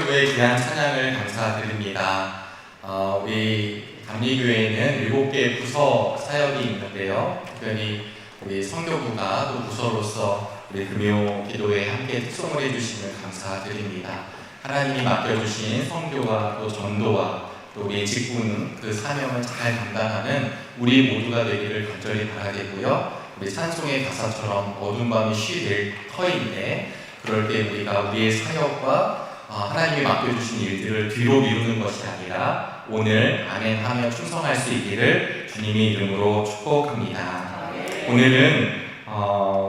성교의 귀한 찬양을 감사드립니다. 우리 감리교회에는 7개 부서 사역이 있는데요. 특별히 우리 성교부가 또 부서로서 우리 금요 기도에 함께 특송을 해주심을 감사드립니다. 하나님이 맡겨주신 성교와 또 전도와 또 우리의 직분, 그 사명을 잘 감당하는 우리 모두가 되기를 간절히 바라겠고요. 우리 찬송의 가사처럼 어두운 밤이 쉬될 터인데 그럴 때 우리가 우리의 사역과 하나님이 맡겨주신 일들을 뒤로 미루는 것이 아니라 오늘 아멘하며 충성할 수 있기를 주님의 이름으로 축복합니다. 오늘은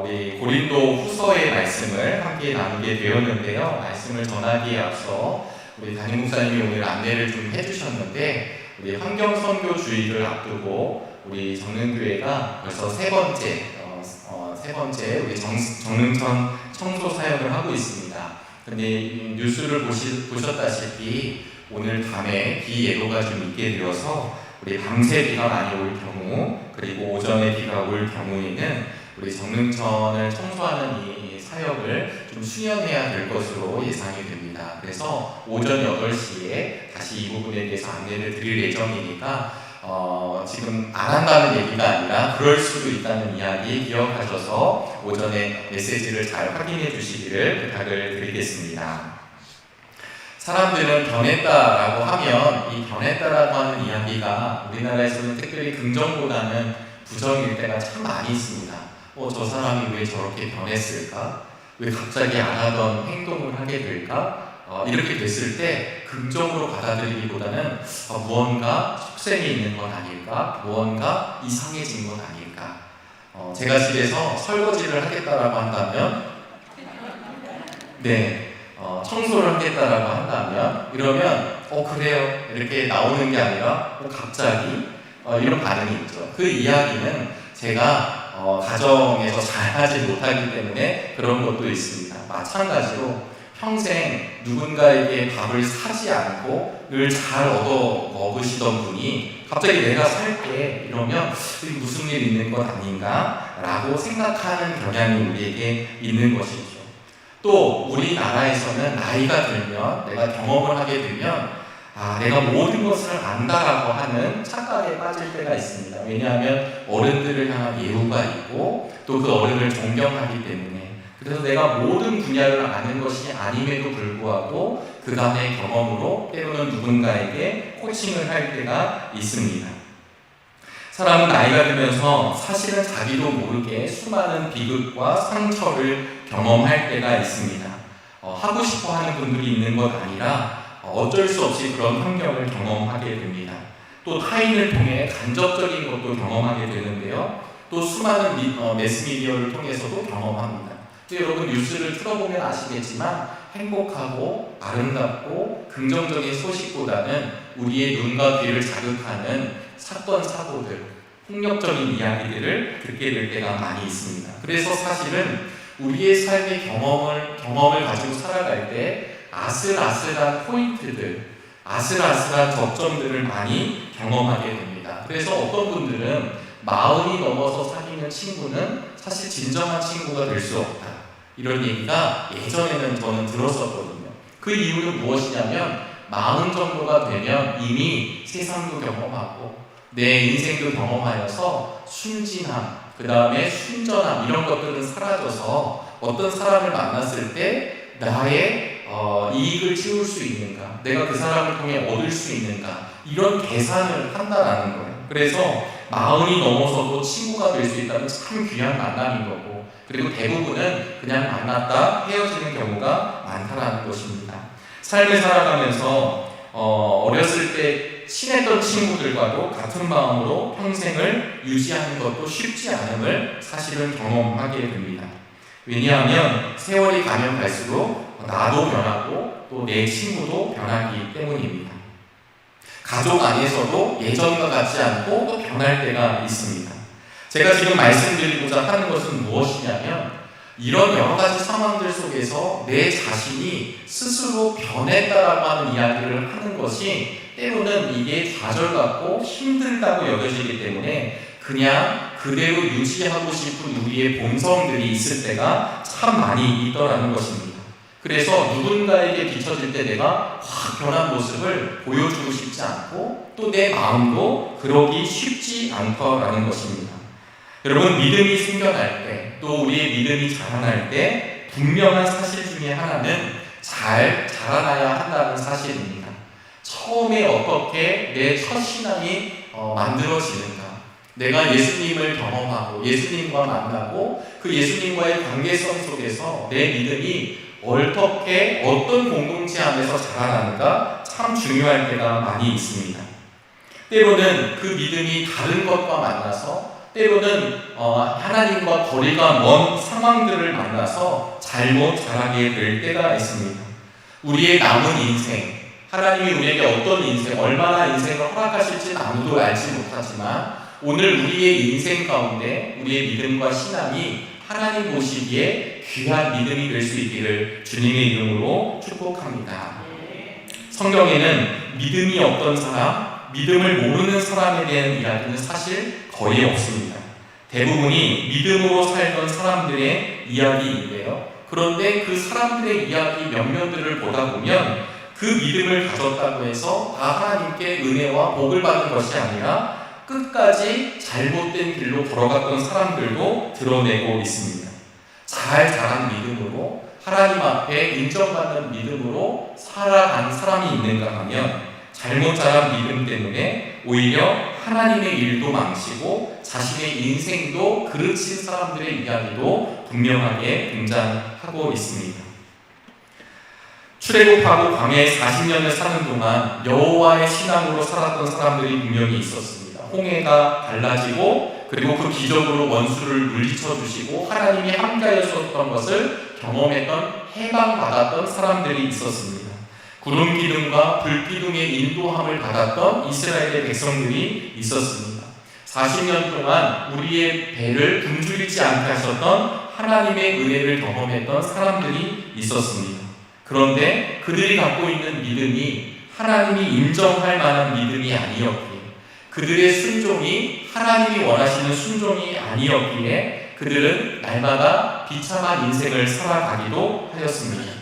우리 고린도 후서의 말씀을 함께 나누게 되었는데요. 말씀을 전하기에 앞서 우리 담임 목사님이 오늘 안내를 좀 해주셨는데 우리 환경선교주의를 앞두고 우리 정릉교회가 벌써 세 번째 우리 정릉천 청소 사역을 하고 있습니다. 근데 뉴스를 보셨다시피 오늘 밤에 비 예보가 좀 있게 되어서 우리 밤새 비가 많이 올 경우 그리고 오전에 비가 올 경우에는 우리 정릉천을 청소하는 이 사역을 좀 수연해야 될 것으로 예상이 됩니다. 그래서 오전 8시에 다시 이 부분에 대해서 안내를 드릴 예정이니까 지금 안 한다는 얘기가 아니라 그럴 수도 있다는 이야기 기억하셔서 오전에 메시지를 잘 확인해 주시기를 부탁을 드리겠습니다. 사람들은 변했다라고 하면 이 변했다라고 하는 이야기가 우리나라에서는 특별히 긍정보다는 부정일 때가 참 많이 있습니다. 저 사람이 왜 저렇게 변했을까? 왜 갑자기 안 하던 행동을 하게 될까? 이렇게 됐을 때 긍정으로 받아들이기보다는 무언가 속셈이 있는 건 아닐까? 무언가 이상해진 건 아닐까? 제가 집에서 설거지를 하겠다라고 한다면 청소를 하겠다라고 한다면 이러면 그래요 이렇게 나오는 게 아니라 갑자기 이런 반응이 있죠. 그 이야기는 제가 가정에서 잘하지 못하기 때문에 그런 것도 있습니다. 마찬가지로 평생 누군가에게 밥을 사지 않고 늘 잘 얻어 먹으시던 분이 갑자기 내가 살게 이러면 무슨 일 있는 것 아닌가 라고 생각하는 경향이 우리에게 있는 것이죠. 또 우리나라에서는 나이가 들면 내가 경험을 하게 되면 내가 모든 것을 안다라고 하는 착각에 빠질 때가 있습니다. 왜냐하면 어른들을 향한 예우가 있고 또 그 어른을 존경하기 때문에 그래서 내가 모든 분야를 아는 것이 아님에도 불구하고 그간의 경험으로 때로는 누군가에게 코칭을 할 때가 있습니다. 사람은 나이가 들면서 사실은 자기도 모르게 수많은 비극과 상처를 경험할 때가 있습니다. 하고 싶어 하는 분들이 있는 것 아니라 어쩔 수 없이 그런 환경을 경험하게 됩니다. 또 타인을 통해 간접적인 것도 경험하게 되는데요. 또 수많은 매스미디어를 통해서도 경험합니다. 여러분 뉴스를 틀어보면 아시겠지만 행복하고 아름답고 긍정적인 소식보다는 우리의 눈과 귀를 자극하는 사건, 사고들, 폭력적인 이야기들을 듣게 될 때가 많이 있습니다. 그래서 사실은 우리의 삶의 경험을 가지고 살아갈 때 아슬아슬한 포인트들, 아슬아슬한 접점들을 많이 경험하게 됩니다. 그래서 어떤 분들은 40이 넘어서 사귀는 친구는 사실 진정한 친구가 될 수 없다. 이런 얘기가 예전에는 저는 들었었거든요. 그 이유는 무엇이냐면 40 정도가 되면 이미 세상도 경험하고 내 인생도 경험하여서 순진함, 그 다음에 순전함 이런 것들은 사라져서 어떤 사람을 만났을 때 나의 이익을 채울 수 있는가, 내가 그 사람을 통해 얻을 수 있는가 이런 계산을 한다라는 거예요. 그래서 40이 넘어서도 친구가 될 수 있다면 참 귀한 만남인 거고 그리고 대부분은 그냥 만났다 헤어지는 경우가 많다라는 것입니다. 삶을 살아가면서 어렸을 때 친했던 친구들과도 같은 마음으로 평생을 유지하는 것도 쉽지 않음을 사실은 경험하게 됩니다. 왜냐하면 세월이 가면 갈수록 나도 변하고 또 내 친구도 변하기 때문입니다. 가족 안에서도 예전과 같지 않고 또 변할 때가 있습니다. 제가 지금 말씀드리고자 하는 것은 무엇이냐면 이런 여러 가지 상황들 속에서 내 자신이 스스로 변했다라고 하는 이야기를 하는 것이 때로는 이게 좌절 같고 힘들다고 여겨지기 때문에 그냥 그대로 유지하고 싶은 우리의 본성들이 있을 때가 참 많이 있더라는 것입니다. 그래서 누군가에게 비춰질 때 내가 확 변한 모습을 보여주고 싶지 않고 또 내 마음도 그러기 쉽지 않더라는 것입니다. 여러분, 믿음이 생겨날 때 또 우리의 믿음이 자라날 때 분명한 사실 중에 하나는 잘 자라나야 한다는 사실입니다. 처음에 어떻게 내 첫 신앙이 만들어지는가, 내가 예수님을 경험하고 예수님과 만나고 그 예수님과의 관계성 속에서 내 믿음이 어떻게 어떤 공동체 안에서 자라나는가 참 중요할 때가 많이 있습니다. 때로는 그 믿음이 다른 것과 만나서, 때로는 하나님과 거리가 먼 상황들을 만나서 잘못 자라게 될 때가 있습니다. 우리의 남은 인생, 하나님이 우리에게 어떤 인생, 얼마나 인생을 허락하실지는 아무도 알지 못하지만 오늘 우리의 인생 가운데 우리의 믿음과 신앙이 하나님 보시기에 귀한 믿음이 될 수 있기를 주님의 이름으로 축복합니다. 성경에는 믿음이 없던 사람, 믿음을 모르는 사람에 대한 이야기는 사실 거의 없습니다. 대부분이 믿음으로 살던 사람들의 이야기인데요. 그런데 그 사람들의 이야기 몇몇들을 보다 보면 그 믿음을 가졌다고 해서 다 하나님께 은혜와 복을 받은 것이 아니라 끝까지 잘못된 길로 걸어갔던 사람들도 드러내고 있습니다. 잘 자란 믿음으로, 하나님 앞에 인정받는 믿음으로 살아간 사람이 있는가 하면 잘못 자란 믿음 때문에 오히려 하나님의 일도 망치고 자신의 인생도 그르친 사람들의 이야기도 분명하게 등장하고 있습니다. 출애굽하고 광야에 40년을 사는 동안 여호와의 신앙으로 살았던 사람들이 분명히 있었습니다. 홍해가 갈라지고 그리고 그 기적으로 원수를 물리쳐 주시고 하나님이 함께하셨던 것을 경험했던, 해방받았던 사람들이 있었습니다. 구름 기둥과 불 기둥의 인도함을 받았던 이스라엘의 백성들이 있었습니다. 40년 동안 우리의 배를 굶주리지 않게 하셨던 하나님의 은혜를 경험했던 사람들이 있었습니다. 그런데 그들이 갖고 있는 믿음이 하나님이 인정할 만한 믿음이 아니었기에, 그들의 순종이 하나님이 원하시는 순종이 아니었기에 그들은 날마다 비참한 인생을 살아가기도 하였습니다.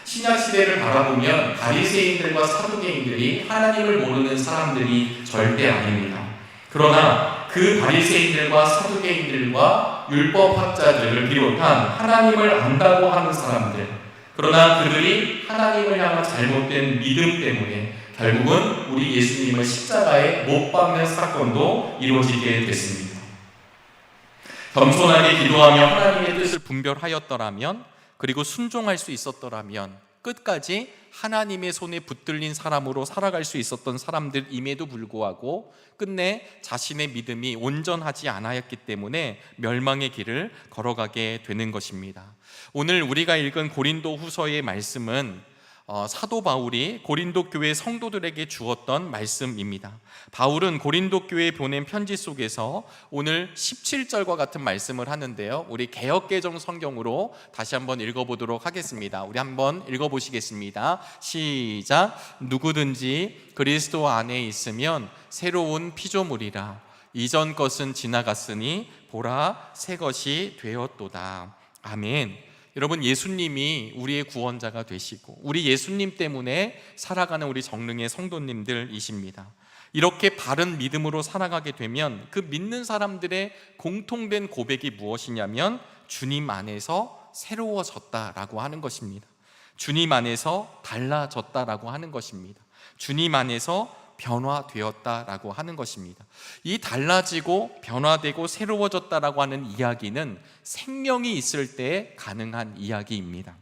신약시대를 바라보면 바리새인들과 사두개인들이 하나님을 모르는 사람들이 절대 아닙니다. 그러나 그 바리새인들과 사두개인들과 율법학자들을 비롯한 하나님을 안다고 하는 사람들, 그러나 그들이 하나님을 향한 잘못된 믿음 때문에 결국은 우리 예수님을 십자가에 못 박는 사건도 이루어지게 됐습니다. 겸손하게 기도하며 하나님의 뜻을 분별하였더라면, 그리고 순종할 수 있었더라면 끝까지 하나님의 손에 붙들린 사람으로 살아갈 수 있었던 사람들임에도 불구하고 끝내 자신의 믿음이 온전하지 않았기 때문에 멸망의 길을 걸어가게 되는 것입니다. 오늘 우리가 읽은 고린도 후서의 말씀은 사도 바울이 고린도 교회 성도들에게 주었던 말씀입니다. 바울은 고린도 교회에 보낸 편지 속에서 오늘 17절과 같은 말씀을 하는데요, 우리 개역개정 성경으로 다시 한번 읽어보도록 하겠습니다. 우리 한번 읽어보시겠습니다. 시작. 누구든지 그리스도 안에 있으면 새로운 피조물이라. 이전 것은 지나갔으니 보라 새 것이 되었도다. 아멘. 여러분, 예수님이 우리의 구원자가 되시고 우리 예수님 때문에 살아가는 우리 정릉의 성도님들이십니다. 이렇게 바른 믿음으로 살아가게 되면 그 믿는 사람들의 공통된 고백이 무엇이냐면 주님 안에서 새로워졌다라고 하는 것입니다. 주님 안에서 달라졌다라고 하는 것입니다. 주님 안에서 변화되었다라고 하는 것입니다. 이 달라지고 변화되고 새로워졌다라고 하는 이야기는 생명이 있을 때 가능한 이야기입니다.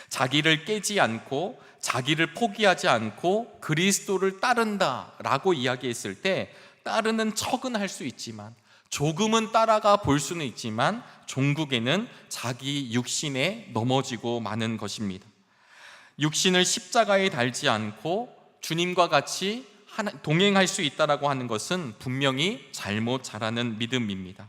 자기를 깨지 않고 자기를 포기하지 않고 그리스도를 따른다라고 이야기했을 때 따르는 척은 할 수 있지만, 조금은 따라가 볼 수는 있지만 종국에는 자기 육신에 넘어지고 마는 것입니다. 육신을 십자가에 달지 않고 주님과 같이 동행할 수 있다라고 하는 것은 분명히 잘못 자라는 믿음입니다.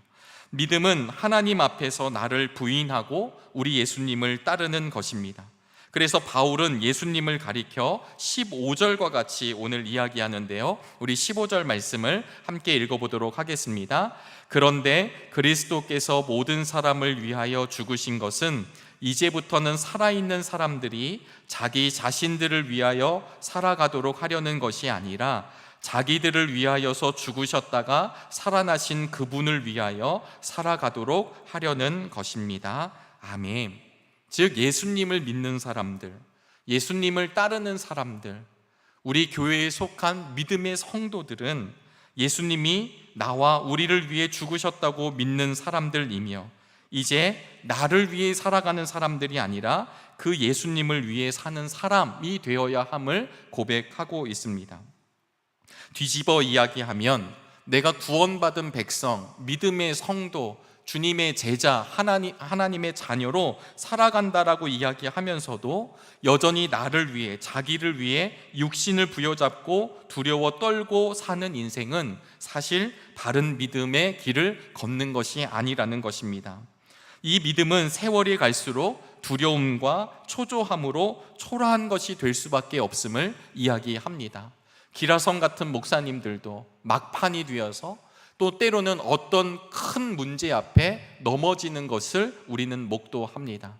믿음은 하나님 앞에서 나를 부인하고 우리 예수님을 따르는 것입니다. 그래서 바울은 예수님을 가리켜 15절과 같이 오늘 이야기하는데요, 우리 15절 말씀을 함께 읽어보도록 하겠습니다. 그런데 그리스도께서 모든 사람을 위하여 죽으신 것은 이제부터는 살아있는 사람들이 자기 자신들을 위하여 살아가도록 하려는 것이 아니라 자기들을 위하여서 죽으셨다가 살아나신 그분을 위하여 살아가도록 하려는 것입니다. 아멘. 즉 예수님을 믿는 사람들, 예수님을 따르는 사람들, 우리 교회에 속한 믿음의 성도들은 예수님이 나와 우리를 위해 죽으셨다고 믿는 사람들이며 이제 나를 위해 살아가는 사람들이 아니라 그 예수님을 위해 사는 사람이 되어야 함을 고백하고 있습니다. 뒤집어 이야기하면 내가 구원받은 백성, 믿음의 성도, 주님의 제자, 하나님의 자녀로 살아간다라고 이야기하면서도 여전히 나를 위해, 자기를 위해 육신을 부여잡고 두려워 떨고 사는 인생은 사실 바른 믿음의 길을 걷는 것이 아니라는 것입니다. 이 믿음은 세월이 갈수록 두려움과 초조함으로 초라한 것이 될 수밖에 없음을 이야기합니다. 기라성 같은 목사님들도 막판이 되어서 또 때로는 어떤 큰 문제 앞에 넘어지는 것을 우리는 목도합니다.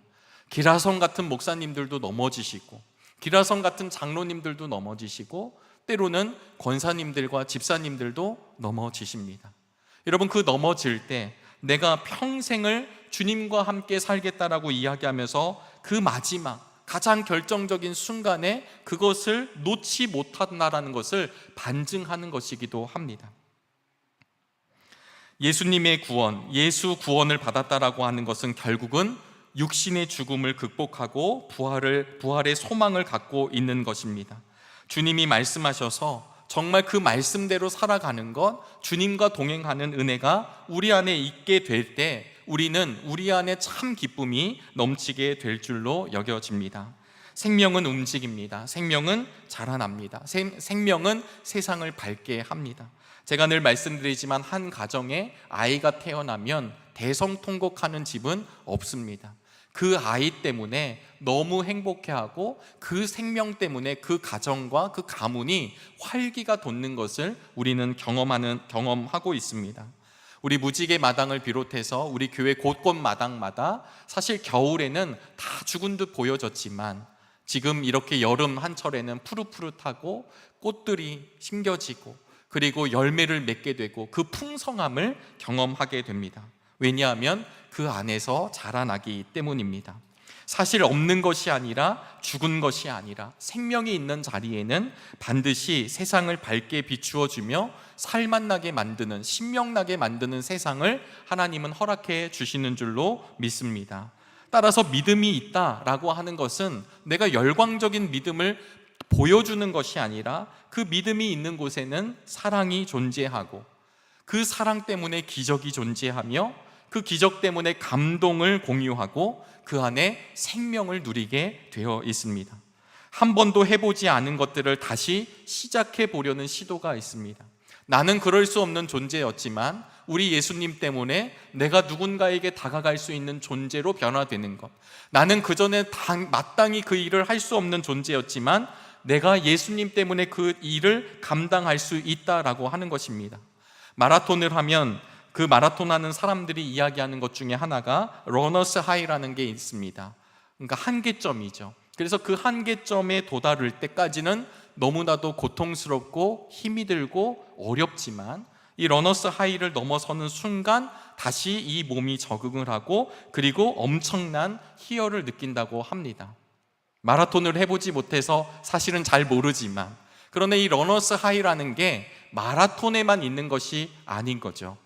기라성 같은 목사님들도 넘어지시고 기라성 같은 장로님들도 넘어지시고 때로는 권사님들과 집사님들도 넘어지십니다. 여러분, 그 넘어질 때 내가 평생을 주님과 함께 살겠다라고 이야기하면서 그 마지막 가장 결정적인 순간에 그것을 놓지 못한다라는 것을 반증하는 것이기도 합니다. 예수님의 구원, 예수 구원을 받았다라고 하는 것은 결국은 육신의 죽음을 극복하고 부활의 소망을 갖고 있는 것입니다. 주님이 말씀하셔서 정말 그 말씀대로 살아가는 것, 주님과 동행하는 은혜가 우리 안에 있게 될 때 우리는 우리 안에 참 기쁨이 넘치게 될 줄로 여겨집니다. 생명은 움직입니다. 생명은 자라납니다. 생명은 세상을 밝게 합니다. 제가 늘 말씀드리지만 한 가정에 아이가 태어나면 대성통곡하는 집은 없습니다. 그 아이 때문에 너무 행복해하고 그 생명 때문에 그 가정과 그 가문이 활기가 돋는 것을 우리는 경험하고 있습니다. 우리 무지개 마당을 비롯해서 우리 교회 곳곳 마당마다 사실 겨울에는 다 죽은 듯 보여졌지만 지금 이렇게 여름 한철에는 푸릇푸릇하고 꽃들이 심겨지고 그리고 열매를 맺게 되고 그 풍성함을 경험하게 됩니다. 왜냐하면 그 안에서 자라나기 때문입니다. 사실 없는 것이 아니라 죽은 것이 아니라 생명이 있는 자리에는 반드시 세상을 밝게 비추어주며 살맛나게 만드는, 신명나게 만드는 세상을 하나님은 허락해 주시는 줄로 믿습니다. 따라서 믿음이 있다라고 하는 것은 내가 열광적인 믿음을 보여주는 것이 아니라 그 믿음이 있는 곳에는 사랑이 존재하고 그 사랑 때문에 기적이 존재하며 그 기적 때문에 감동을 공유하고 그 안에 생명을 누리게 되어 있습니다. 한 번도 해보지 않은 것들을 다시 시작해 보려는 시도가 있습니다. 나는 그럴 수 없는 존재였지만 우리 예수님 때문에 내가 누군가에게 다가갈 수 있는 존재로 변화되는 것, 나는 그전에 마땅히 그 일을 할 수 없는 존재였지만 내가 예수님 때문에 그 일을 감당할 수 있다라고 하는 것입니다. 마라톤을 하면 그 마라톤 하는 사람들이 이야기하는 것 중에 하나가 러너스 하이라는 게 있습니다. 그러니까 한계점이죠. 그래서 그 한계점에 도달할 때까지는 너무나도 고통스럽고 힘이 들고 어렵지만 이 러너스 하이를 넘어서는 순간 다시 이 몸이 적응을 하고 그리고 엄청난 희열을 느낀다고 합니다. 마라톤을 해보지 못해서 사실은 잘 모르지만 그러나 이 러너스 하이라는 게 마라톤에만 있는 것이 아닌 거죠.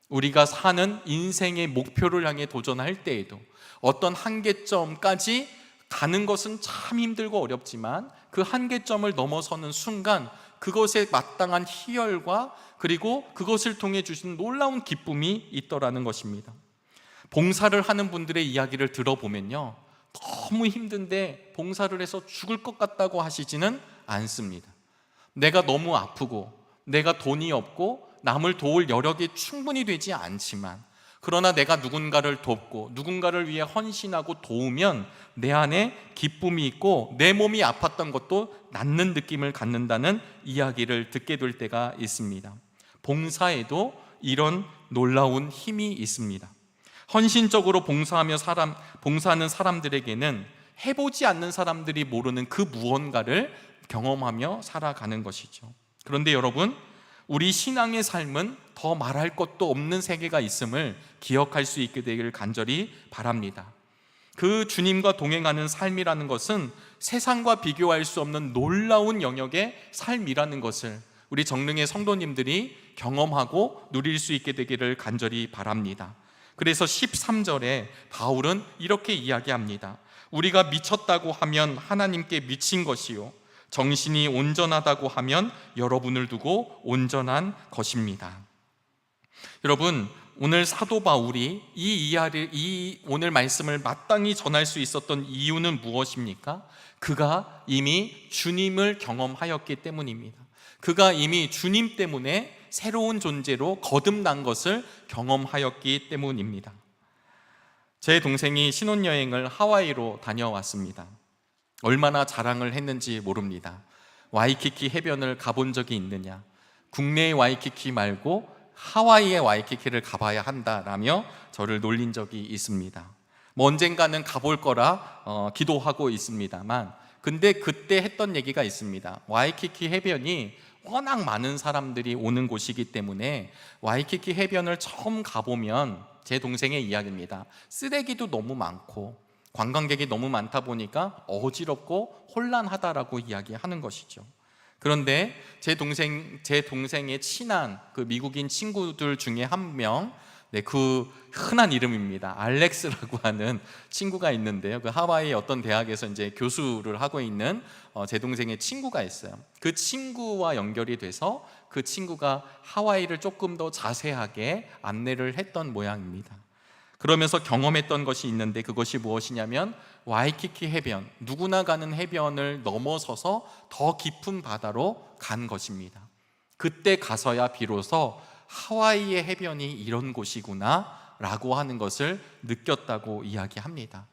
우리가 사는 인생의 목표를 향해 도전할 때에도 어떤 한계점까지 가는 것은 참 힘들고 어렵지만 그 한계점을 넘어서는 순간 그것에 마땅한 희열과 그리고 그것을 통해 주신 놀라운 기쁨이 있더라는 것입니다. 봉사를 하는 분들의 이야기를 들어보면요, 너무 힘든데 봉사를 해서 죽을 것 같다고 하시지는 않습니다. 내가 너무 아프고 내가 돈이 없고 남을 도울 여력이 충분히 되지 않지만 그러나 내가 누군가를 돕고 누군가를 위해 헌신하고 도우면 내 안에 기쁨이 있고 내 몸이 아팠던 것도 낫는 느낌을 갖는다는 이야기를 듣게 될 때가 있습니다. 봉사에도 이런 놀라운 힘이 있습니다. 헌신적으로 봉사하는 사람들에게는 해보지 않는 사람들이 모르는 그 무언가를 경험하며 살아가는 것이죠. 그런데 여러분, 우리 신앙의 삶은 더 말할 것도 없는 세계가 있음을 기억할 수 있게 되기를 간절히 바랍니다. 그 주님과 동행하는 삶이라는 것은 세상과 비교할 수 없는 놀라운 영역의 삶이라는 것을 우리 정릉의 성도님들이 경험하고 누릴 수 있게 되기를 간절히 바랍니다. 그래서 13절에 바울은 이렇게 이야기합니다. 우리가 미쳤다고 하면 하나님께 미친 것이요, 정신이 온전하다고 하면 여러분을 두고 온전한 것입니다. 여러분, 오늘 사도 바울이 이 오늘 말씀을 마땅히 전할 수 있었던 이유는 무엇입니까? 그가 이미 주님을 경험하였기 때문입니다. 그가 이미 주님 때문에 새로운 존재로 거듭난 것을 경험하였기 때문입니다. 제 동생이 신혼여행을 하와이로 다녀왔습니다. 얼마나 자랑을 했는지 모릅니다. 와이키키 해변을 가본 적이 있느냐, 국내의 와이키키 말고 하와이의 와이키키를 가봐야 한다라며 저를 놀린 적이 있습니다. 언젠가는 가볼 거라 기도하고 있습니다만, 근데 그때 했던 얘기가 있습니다. 와이키키 해변이 워낙 많은 사람들이 오는 곳이기 때문에 와이키키 해변을 처음 가보면, 제 동생의 이야기입니다, 쓰레기도 너무 많고 관광객이 너무 많다 보니까 어지럽고 혼란하다라고 이야기하는 것이죠. 그런데 제 동생의 친한 그 미국인 친구들 중에 한 명, 그 흔한 이름입니다. 알렉스라고 하는 친구가 있는데요. 그 하와이 어떤 대학에서 이제 교수를 하고 있는 제 동생의 친구가 있어요. 그 친구와 연결이 돼서 그 친구가 하와이를 조금 더 자세하게 안내를 했던 모양입니다. 그러면서 경험했던 것이 있는데, 그것이 무엇이냐면 와이키키 해변, 누구나 가는 해변을 넘어서서 더 깊은 바다로 간 것입니다. 그때 가서야 비로소 하와이의 해변이 이런 곳이구나 라고 하는 것을 느꼈다고 이야기합니다.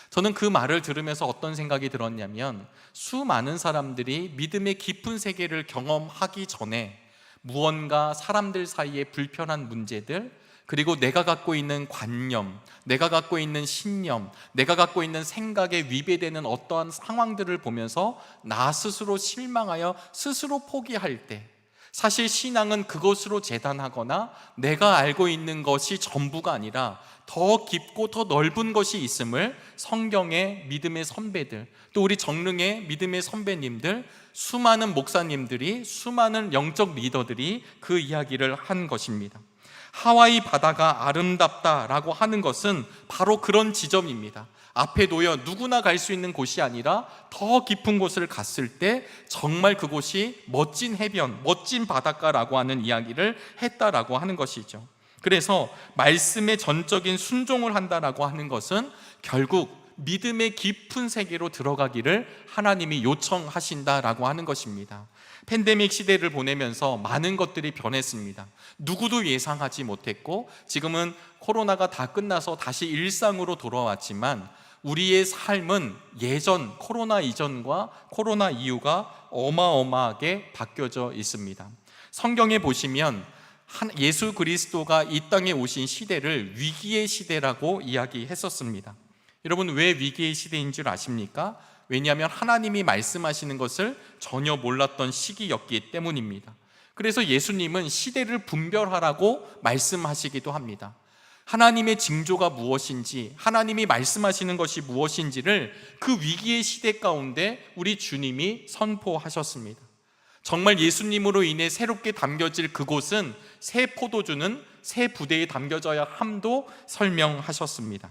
저는 그 말을 들으면서 어떤 생각이 들었냐면, 수많은 사람들이 믿음의 깊은 세계를 경험하기 전에 무언가 사람들 사이에 불편한 문제들, 그리고 내가 갖고 있는 관념, 내가 갖고 있는 신념, 내가 갖고 있는 생각에 위배되는 어떠한 상황들을 보면서 나 스스로 실망하여 스스로 포기할 때, 사실 신앙은 그것으로 재단하거나 내가 알고 있는 것이 전부가 아니라 더 깊고 더 넓은 것이 있음을 성경의 믿음의 선배들, 또 우리 정릉의 믿음의 선배님들, 수많은 목사님들이, 수많은 영적 리더들이 그 이야기를 한 것입니다. 하와이 바다가 아름답다라고 하는 것은 바로 그런 지점입니다. 앞에 놓여 누구나 갈 수 있는 곳이 아니라 더 깊은 곳을 갔을 때 정말 그곳이 멋진 해변, 멋진 바닷가라고 하는 이야기를 했다라고 하는 것이죠. 그래서 말씀에 전적인 순종을 한다라고 하는 것은 결국 믿음의 깊은 세계로 들어가기를 하나님이 요청하신다라고 하는 것입니다. 팬데믹 시대를 보내면서 많은 것들이 변했습니다. 누구도 예상하지 못했고, 지금은 코로나가 다 끝나서 다시 일상으로 돌아왔지만 우리의 삶은 예전 코로나 이전과 코로나 이후가 어마어마하게 바뀌어져 있습니다. 성경에 보시면 예수 그리스도가 이 땅에 오신 시대를 위기의 시대라고 이야기했었습니다. 여러분, 왜 위기의 시대인 줄 아십니까? 왜냐하면 하나님이 말씀하시는 것을 전혀 몰랐던 시기였기 때문입니다. 그래서 예수님은 시대를 분별하라고 말씀하시기도 합니다. 하나님의 징조가 무엇인지, 하나님이 말씀하시는 것이 무엇인지를 그 위기의 시대 가운데 우리 주님이 선포하셨습니다. 정말 예수님으로 인해 새롭게 담겨질 그곳은 새 포도주는 새 부대에 담겨져야 함도 설명하셨습니다.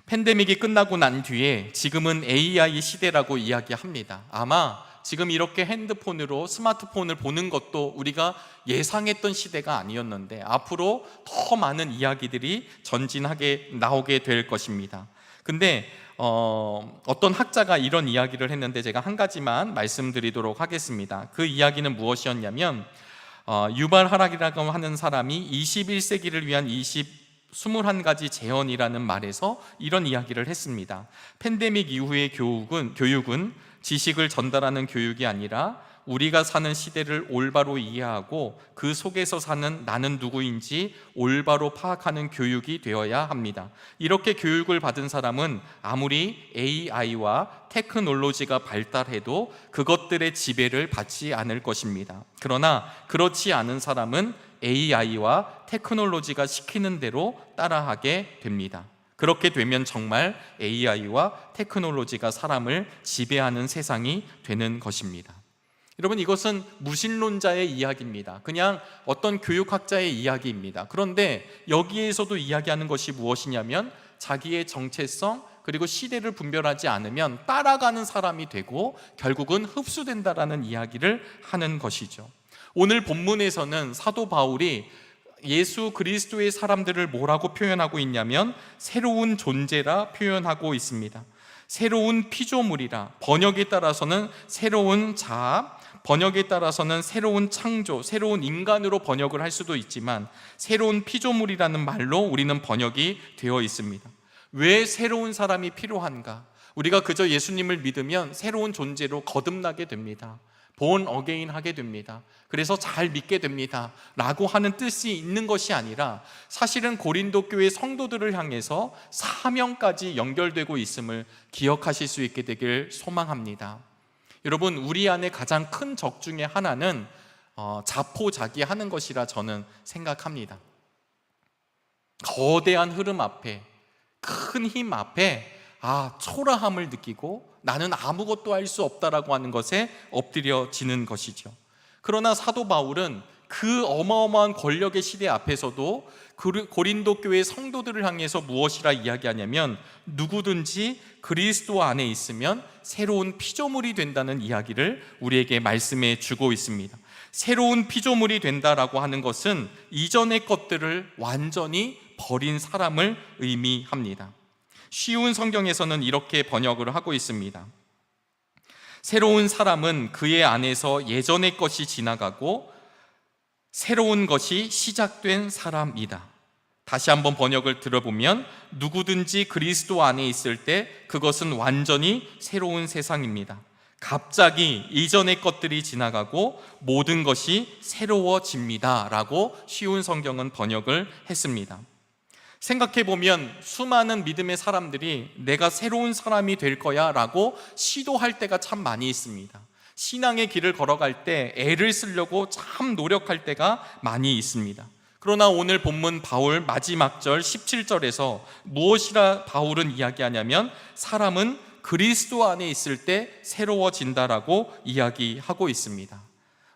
팬데믹이 끝나고 난 뒤에 지금은 AI 시대라고 이야기합니다. 아마 지금 이렇게 핸드폰으로, 스마트폰을 보는 것도 우리가 예상했던 시대가 아니었는데 앞으로 더 많은 이야기들이 전진하게 나오게 될 것입니다. 근데 어떤 학자가 이런 이야기를 했는데 제가 한 가지만 말씀드리도록 하겠습니다. 그 이야기는 무엇이었냐면, 유발 하락이라고 하는 사람이 21세기를 위한 21가지 재현이라는 말에서 이런 이야기를 했습니다. 팬데믹 이후의 교육은 지식을 전달하는 교육이 아니라 우리가 사는 시대를 올바로 이해하고 그 속에서 사는 나는 누구인지 올바로 파악하는 교육이 되어야 합니다. 이렇게 교육을 받은 사람은 아무리 AI와 테크놀로지가 발달해도 그것들의 지배를 받지 않을 것입니다. 그러나 그렇지 않은 사람은 AI와 테크놀로지가 시키는 대로 따라하게 됩니다. 그렇게 되면 정말 AI와 테크놀로지가 사람을 지배하는 세상이 되는 것입니다. 여러분, 이것은 무신론자의 이야기입니다. 그냥 어떤 교육학자의 이야기입니다. 그런데 여기에서도 이야기하는 것이 무엇이냐면 자기의 정체성 그리고 시대를 분별하지 않으면 따라가는 사람이 되고 결국은 흡수된다라는 이야기를 하는 것이죠. 오늘 본문에서는 사도 바울이 예수 그리스도의 사람들을 뭐라고 표현하고 있냐면 새로운 존재라 표현하고 있습니다. 새로운 피조물이라, 번역에 따라서는 새로운 자아, 번역에 따라서는 새로운 창조, 새로운 인간으로 번역을 할 수도 있지만 새로운 피조물이라는 말로 우리는 번역이 되어 있습니다. 왜 새로운 사람이 필요한가? 우리가 그저 예수님을 믿으면 새로운 존재로 거듭나게 됩니다. born again 하게 됩니다. 그래서 잘 믿게 됩니다 라고 하는 뜻이 있는 것이 아니라 사실은 고린도 교회 성도들을 향해서 사명까지 연결되고 있음을 기억하실 수 있게 되길 소망합니다. 여러분, 우리 안에 가장 큰 적 중에 하나는 자포자기하는 것이라 저는 생각합니다. 거대한 흐름 앞에, 큰 힘 앞에 초라함을 느끼고 나는 아무것도 할 수 없다라고 하는 것에 엎드려지는 것이죠. 그러나 사도 바울은 그 어마어마한 권력의 시대 앞에서도 고린도 교회 성도들을 향해서 무엇이라 이야기하냐면 누구든지 그리스도 안에 있으면 새로운 피조물이 된다는 이야기를 우리에게 말씀해 주고 있습니다. 새로운 피조물이 된다라고 하는 것은 이전의 것들을 완전히 버린 사람을 의미합니다. 쉬운 성경에서는 이렇게 번역을 하고 있습니다. 새로운 사람은 그의 안에서 예전의 것이 지나가고 새로운 것이 시작된 사람이다. 다시 한번 번역을 들어보면 누구든지 그리스도 안에 있을 때 그것은 완전히 새로운 세상입니다. 갑자기 이전의 것들이 지나가고 모든 것이 새로워집니다 라고 쉬운 성경은 번역을 했습니다. 생각해보면 수많은 믿음의 사람들이 내가 새로운 사람이 될 거야 라고 시도할 때가 참 많이 있습니다. 신앙의 길을 걸어갈 때 애를 쓰려고 참 노력할 때가 많이 있습니다. 그러나 오늘 본문 바울 마지막 절 17절에서 무엇이라 바울은 이야기하냐면 사람은 그리스도 안에 있을 때 새로워진다라고 이야기하고 있습니다.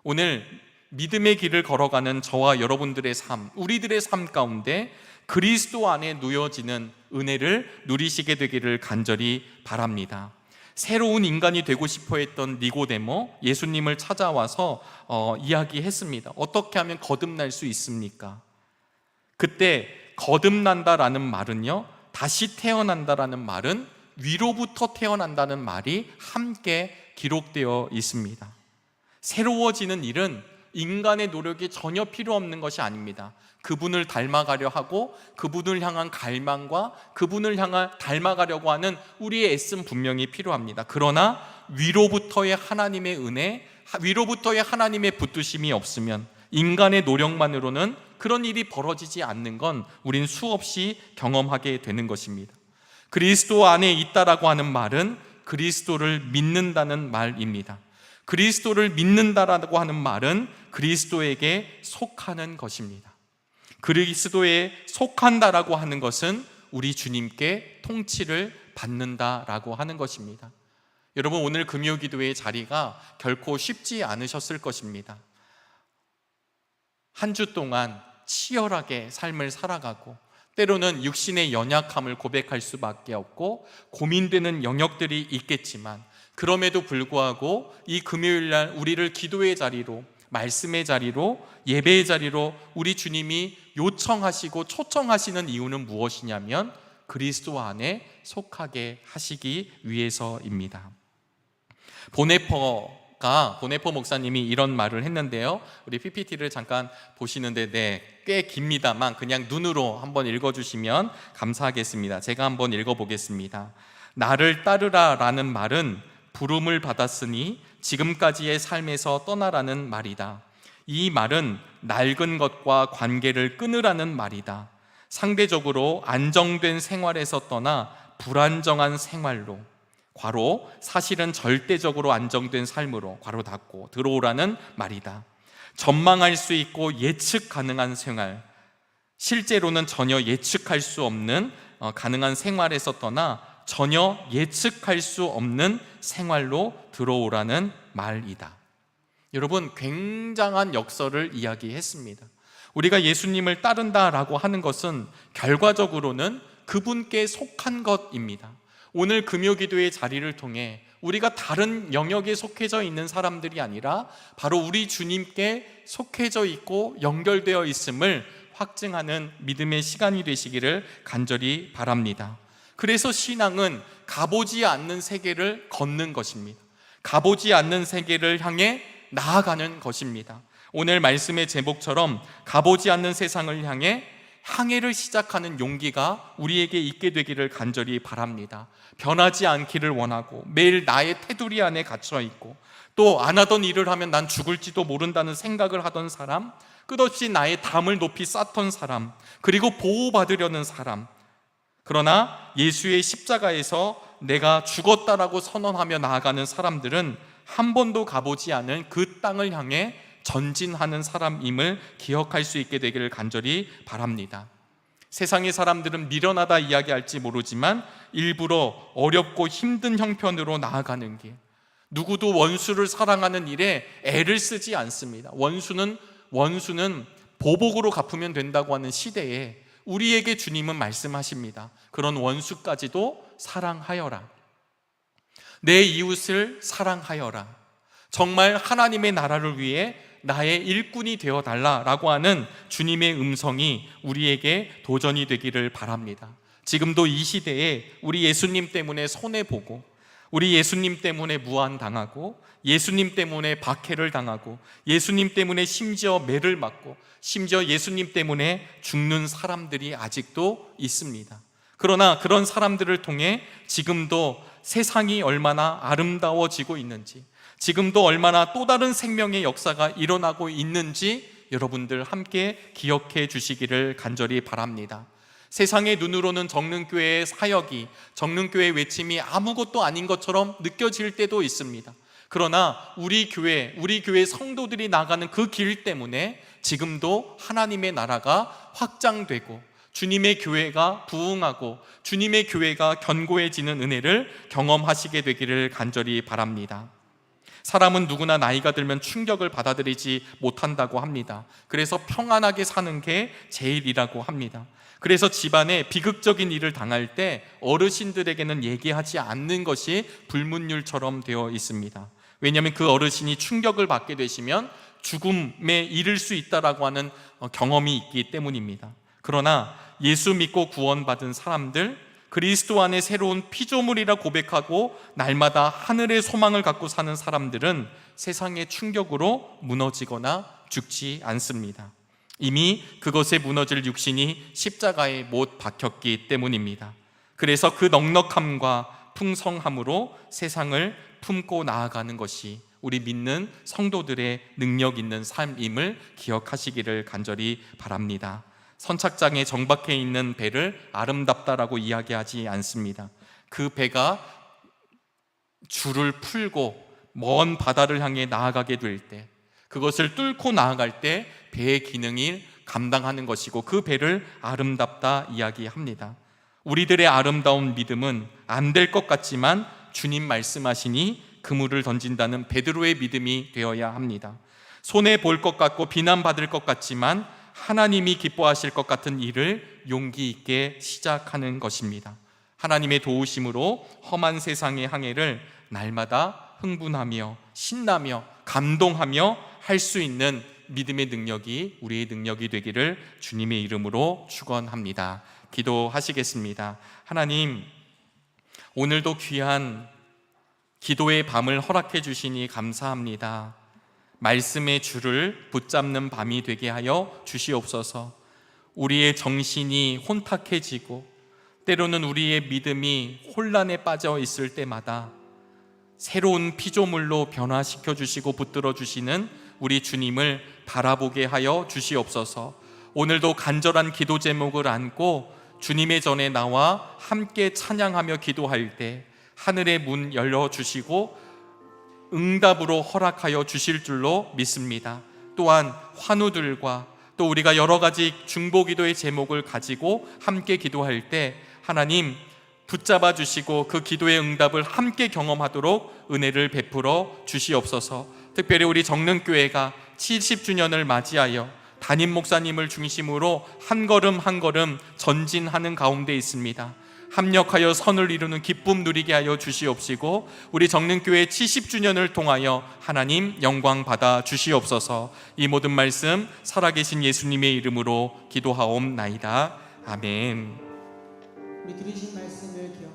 오늘 믿음의 길을 걸어가는 저와 여러분들의 삶, 우리들의 삶 가운데 그리스도 안에 누여지는 은혜를 누리시게 되기를 간절히 바랍니다. 새로운 인간이 되고 싶어 했던 니고데모, 예수님을 찾아와서 이야기했습니다. 어떻게 하면 거듭날 수 있습니까? 그때 거듭난다라는 말은요, 다시 태어난다라는 말은 위로부터 태어난다는 말이 함께 기록되어 있습니다. 새로워지는 일은 인간의 노력이 전혀 필요 없는 것이 아닙니다. 그분을 닮아가려 하고 그분을 향한 갈망과 그분을 향한 닮아가려고 하는 우리의 애씀 분명히 필요합니다. 그러나 위로부터의 하나님의 은혜, 위로부터의 하나님의 붙드심이 없으면 인간의 노력만으로는 그런 일이 벌어지지 않는 건 우린 수없이 경험하게 되는 것입니다. 그리스도 안에 있다라고 하는 말은 그리스도를 믿는다는 말입니다. 그리스도를 믿는다라고 하는 말은 그리스도에게 속하는 것입니다. 그리스도에 속한다라고 하는 것은 우리 주님께 통치를 받는다라고 하는 것입니다. 여러분, 오늘 금요기도의 자리가 결코 쉽지 않으셨을 것입니다. 한 주 동안 치열하게 삶을 살아가고 때로는 육신의 연약함을 고백할 수밖에 없고 고민되는 영역들이 있겠지만 그럼에도 불구하고 이 금요일날 우리를 기도의 자리로, 말씀의 자리로, 예배의 자리로 우리 주님이 요청하시고 초청하시는 이유는 무엇이냐면 그리스도 안에 속하게 하시기 위해서입니다. 보네퍼 목사님이 이런 말을 했는데요, 우리 PPT를 잠깐 보시는데 꽤 깁니다만 그냥 눈으로 한번 읽어주시면 감사하겠습니다. 제가 한번 읽어보겠습니다. 나를 따르라 라는 말은 부름을 받았으니 지금까지의 삶에서 떠나라는 말이다. 이 말은 낡은 것과 관계를 끊으라는 말이다. 상대적으로 안정된 생활에서 떠나 불안정한 생활로, 괄호 사실은 절대적으로 안정된 삶으로, 괄호 닫고 들어오라는 말이다. 전망할 수 있고 예측 가능한 생활, 실제로는 전혀 예측할 수 없는 가능한 생활에서 떠나 전혀 예측할 수 없는 생활로 들어오라는 말이다. 여러분, 굉장한 역설을 이야기했습니다. 우리가 예수님을 따른다라고 하는 것은 결과적으로는 그분께 속한 것입니다. 오늘 금요기도의 자리를 통해 우리가 다른 영역에 속해져 있는 사람들이 아니라 바로 우리 주님께 속해져 있고 연결되어 있음을 확증하는 믿음의 시간이 되시기를 간절히 바랍니다. 그래서 신앙은 가보지 않는 세계를 걷는 것입니다. 가보지 않는 세계를 향해 나아가는 것입니다. 오늘 말씀의 제목처럼 가보지 않는 세상을 향해 항해를 시작하는 용기가 우리에게 있게 되기를 간절히 바랍니다. 변하지 않기를 원하고 매일 나의 테두리 안에 갇혀 있고 또 안 하던 일을 하면 난 죽을지도 모른다는 생각을 하던 사람, 끝없이 나의 담을 높이 쌓던 사람, 그리고 보호받으려는 사람, 그러나 예수의 십자가에서 내가 죽었다라고 선언하며 나아가는 사람들은 한 번도 가보지 않은 그 땅을 향해 전진하는 사람임을 기억할 수 있게 되기를 간절히 바랍니다. 세상의 사람들은 미련하다 이야기할지 모르지만 일부러 어렵고 힘든 형편으로 나아가는 길, 누구도 원수를 사랑하는 일에 애를 쓰지 않습니다. 원수는 보복으로 갚으면 된다고 하는 시대에 우리에게 주님은 말씀하십니다. 그런 원수까지도 사랑하여라. 내 이웃을 사랑하여라. 정말 하나님의 나라를 위해 나의 일꾼이 되어달라라고 하는 주님의 음성이 우리에게 도전이 되기를 바랍니다. 지금도 이 시대에 우리 예수님 때문에 손해보고, 우리 예수님 때문에 무한당하고, 예수님 때문에 박해를 당하고, 예수님 때문에 심지어 매를 맞고, 심지어 예수님 때문에 죽는 사람들이 아직도 있습니다. 그러나 그런 사람들을 통해 지금도 세상이 얼마나 아름다워지고 있는지, 지금도 얼마나 또 다른 생명의 역사가 일어나고 있는지 여러분들 함께 기억해 주시기를 간절히 바랍니다. 세상의 눈으로는 정릉교회의 사역이, 정릉교회의 외침이 아무것도 아닌 것처럼 느껴질 때도 있습니다. 그러나 우리 교회 성도들이 나가는 그 길 때문에 지금도 하나님의 나라가 확장되고 주님의 교회가 부흥하고 주님의 교회가 견고해지는 은혜를 경험하시게 되기를 간절히 바랍니다. 사람은 누구나 나이가 들면 충격을 받아들이지 못한다고 합니다. 그래서 평안하게 사는 게 제일이라고 합니다. 그래서 집안에 비극적인 일을 당할 때 어르신들에게는 얘기하지 않는 것이 불문율처럼 되어 있습니다. 왜냐하면 그 어르신이 충격을 받게 되시면 죽음에 이를 수 있다라고 하는 경험이 있기 때문입니다. 그러나 예수 믿고 구원받은 사람들, 그리스도 안에 새로운 피조물이라 고백하고 날마다 하늘의 소망을 갖고 사는 사람들은 세상의 충격으로 무너지거나 죽지 않습니다. 이미 그것에 무너질 육신이 십자가에 못 박혔기 때문입니다. 그래서 그 넉넉함과 풍성함으로 세상을 품고 나아가는 것이 우리 믿는 성도들의 능력 있는 삶임을 기억하시기를 간절히 바랍니다. 선착장에 정박해 있는 배를 아름답다라고 이야기하지 않습니다. 그 배가 줄을 풀고 먼 바다를 향해 나아가게 될 때, 그것을 뚫고 나아갈 때 배의 기능이 감당하는 것이고 그 배를 아름답다 이야기합니다. 우리들의 아름다운 믿음은 안 될 것 같지만 주님 말씀하시니 그물을 던진다는 베드로의 믿음이 되어야 합니다. 손해 볼 것 같고 비난받을 것 같지만 하나님이 기뻐하실 것 같은 일을 용기 있게 시작하는 것입니다. 하나님의 도우심으로 험한 세상의 항해를 날마다 흥분하며 신나며 감동하며 할 수 있는 믿음의 능력이 우리의 능력이 되기를 주님의 이름으로 축원합니다. 기도하시겠습니다. 하나님, 오늘도 귀한 기도의 밤을 허락해 주시니 감사합니다. 말씀의 줄을 붙잡는 밤이 되게 하여 주시옵소서. 우리의 정신이 혼탁해지고 때로는 우리의 믿음이 혼란에 빠져 있을 때마다 새로운 피조물로 변화시켜 주시고 붙들어 주시는 우리 주님을 바라보게 하여 주시옵소서. 오늘도 간절한 기도 제목을 안고 주님의 전에 나와 함께 찬양하며 기도할 때 하늘의 문 열어주시고 응답으로 허락하여 주실 줄로 믿습니다. 또한 환우들과 또 우리가 여러 가지 중보기도의 제목을 가지고 함께 기도할 때 하나님 붙잡아 주시고 그 기도의 응답을 함께 경험하도록 은혜를 베풀어 주시옵소서. 특별히 우리 정릉교회가 70주년을 맞이하여 담임 목사님을 중심으로 한 걸음 한 걸음 전진하는 가운데 있습니다. 합력하여 선을 이루는 기쁨 누리게 하여 주시옵시고 우리 정릉교회 70주년을 통하여 하나님 영광 받아 주시옵소서. 이 모든 말씀 살아계신 예수님의 이름으로 기도하옵나이다. 아멘. 우리 들으신 말씀을 기억